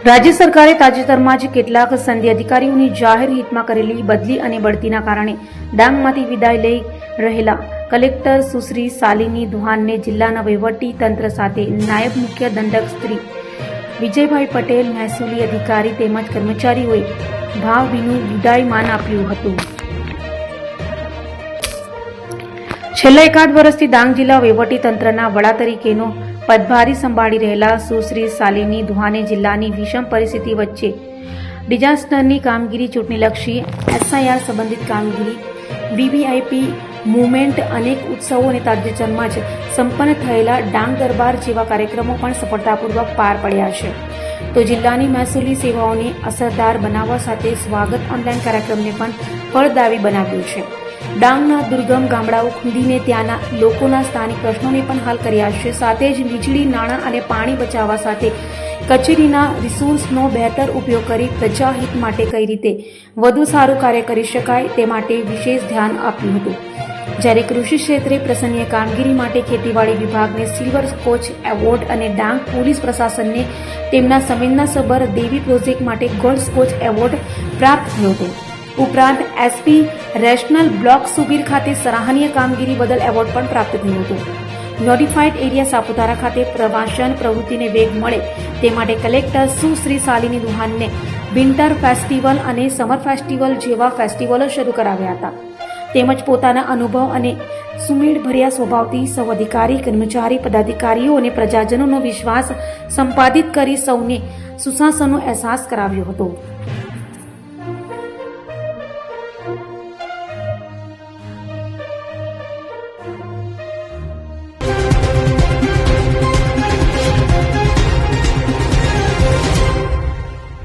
રાજ્ય સરકારે તાજેતરમાં જ કેટલાક સનદી અધિકારીઓની જાહેર હિતમાં કરેલી બદલી અને બઢતીના કારણે ડાંગમાંથી વિદાય લઈ રહેલા કલેક્ટર સુશ્રી શાલિની દુહાનને જિલ્લાના વહીવટી તંત્ર સાથે નાયબ મુખ્ય દંડક શ્રી વિજયભાઈ પટેલ, મહેસૂલી અધિકારી તેમજ કર્મચારીઓએ ભાવભીનું વિદાયમાન આપ્યું હતું. છેલ્લા એકાદ વર્ષથી ડાંગ જિલ્લા વહીવટી તંત્રના વડા તરીકેનો પદભાર સંભાળી રહેલા સુશ્રી શાલિની દુહાને જિલ્લાની વિષમ પરિસ્થિતિ વચ્ચે ડિઝાસ્ટરની કામગીરી, ચૂંટણીલક્ષી SIR સંબંધિત કામગીરી, VVIP મુવમેન્ટ, અનેક ઉત્સવો અને તાજેતરમાં જ સંપન્ન થયેલા ડાંગ દરબાર જેવા કાર્યક્રમો પણ સફળતાપૂર્વક પાર પડ્યા છે. તો જિલ્લાની મહેસૂલી સેવાઓને અસરદાર બનાવવા સાથે સ્વાગત ઓનલાઈન કાર્યક્રમને પણ ફળદાયી બનાવ્યો છે. ડાંગના દુર્ગમ ગામડાઓ ખૂંદીને ત્યાંના લોકોના સ્થાનિક પ્રશ્નોને પણ હલ કર્યા છે. સાથે જ વીજળી, નાણાં અને પાણી બચાવવા સાથે કચેરીના રિસોર્સનો બહેતર ઉપયોગ કરી પ્રજાહિત માટે કઈ રીતે વધુ સારું કાર્ય કરી શકાય તે માટે વિશેષ ધ્યાન આપ્યું હતું. જ્યારે કૃષિ ક્ષેત્રે પ્રશંસનીય કામગીરી માટે ખેતીવાડી વિભાગને સિલ્વર સ્કોચ એવોર્ડ અને ડાંગ પોલીસ પ્રશાસનને તેમના સંવેદનાસભર દેવી પ્રોજેક્ટ માટે ગોલ્ડ સ્કોચ એવોર્ડ પ્રાપ્ત થયો હતો. ઉપરાંત SP રેશનલ બ્લોક સુબીર ખાતે સરાહનીય કામગીરી બદલ એવોર્ડ પણ પ્રાપ્ત થયો હતો. નોટિફાઈડ એરિયા સાપુતારા ખાતે પ્રવાસન પ્રવૃત્તિને વેગ મળે તે માટે કલેક્ટર સુશ્રી શાલિની દુહાનને વિન્ટર ફેસ્ટિવલ અને સમર ફેસ્ટિવલ જેવા ફેસ્ટિવલો શરૂ કરાવ્યા હતા. તેમજ પોતાના અનુભવ અને સુમેળભર્યા સ્વભાવથી સૌ અધિકારી, કર્મચારી, પદાધિકારીઓ અને પ્રજાજનોનો વિશ્વાસ સંપાદિત કરી સૌને સુશાસનનો અહેસાસ કરાવ્યો હતો.